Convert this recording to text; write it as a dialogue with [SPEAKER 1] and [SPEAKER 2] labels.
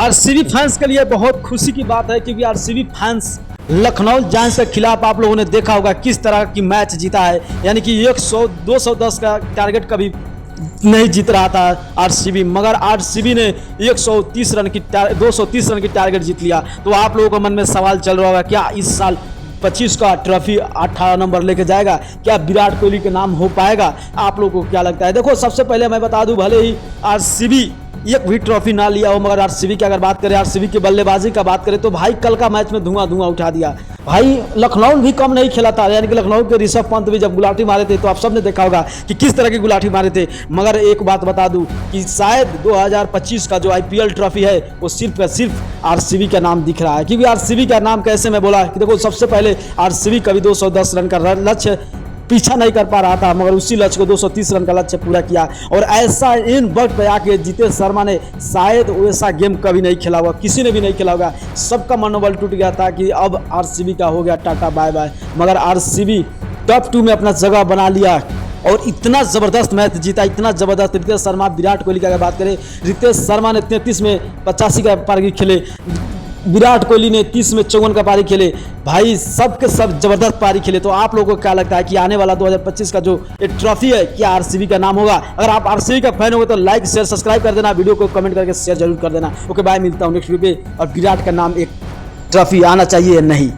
[SPEAKER 1] RCB fans के लिए बहुत खुशी की बात है क्योंकि आरसीबी फैंस लखनऊ जायंट्स के खिलाफ आप लोगों ने देखा होगा किस तरह की मैच जीता है। यानी कि 210 का टारगेट कभी नहीं जीत रहा था आरसीबी, मगर आरसीबी ने 230 रन की टारगेट जीत लिया। तो आप लोगों के मन में सवाल चल रहा होगा, क्या इस साल 25 का ट्रॉफी 18 नंबर लेके जाएगा? क्या विराट कोहली के नाम हो पाएगा? आप लोगों को क्या लगता है? देखो, सबसे पहले मैं बता दूं, भले ही आरसीबी एक भी ट्रॉफी ना लिया हो, मगर आरसीबी की अगर बात करें, आरसीबी की बल्लेबाजी का बात करें तो भाई कल का मैच में धुआं उठा दिया। भाई लखनऊ भी कम नहीं खेला था। यानी कि लखनऊ के ऋषभ पंत भी जब गुलाटी मारे थे तो आप सबने देखा होगा कि किस तरह की गुलाटी मारे थे। मगर एक बात बता दूं कि शायद 2025 का जो आईपीएल ट्रॉफी है वो सिर्फ आरसीबी का नाम दिख रहा है। क्योंकि आरसीबी का नाम कैसे मैं बोला कि देखो, सबसे पहले आरसीबी कभी 210 रन का लक्ष्य पीछा नहीं कर पा रहा था, मगर उसी लक्ष्य को 230 रन का लक्ष्य पूरा किया। और ऐसा इन वक्त पे आके जितेश शर्मा ने शायद वैसा गेम कभी नहीं खेला होगा, किसी ने भी नहीं खेला होगा। सबका मनोबल टूट गया था कि अब आरसीबी का हो गया टाटा बाय बाय। मगर आरसीबी टॉप 2 में अपना जगह बना लिया और इतना ज़बरदस्त मैच जीता, इतना ज़बरदस्त। रितेश शर्मा, विराट कोहली की अगर बात करें, रितेश शर्मा ने 33 में 85 का पारी खेले, विराट कोहली ने 30 में 54 का पारी खेले। भाई सब के सब जबरदस्त पारी खेले। तो आप लोगों को क्या लगता है कि आने वाला 2025 का जो ट्रॉफी है क्या आरसीबी का नाम होगा? अगर आप आरसीबी का फैन हो तो लाइक शेयर सब्सक्राइब कर देना, वीडियो को कमेंट करके शेयर जरूर कर देना। ओके बाय, मिलता हूँ नेक्स्ट वीडियो पे। और विराट का नाम एक ट्रॉफी आना चाहिए या नहीं।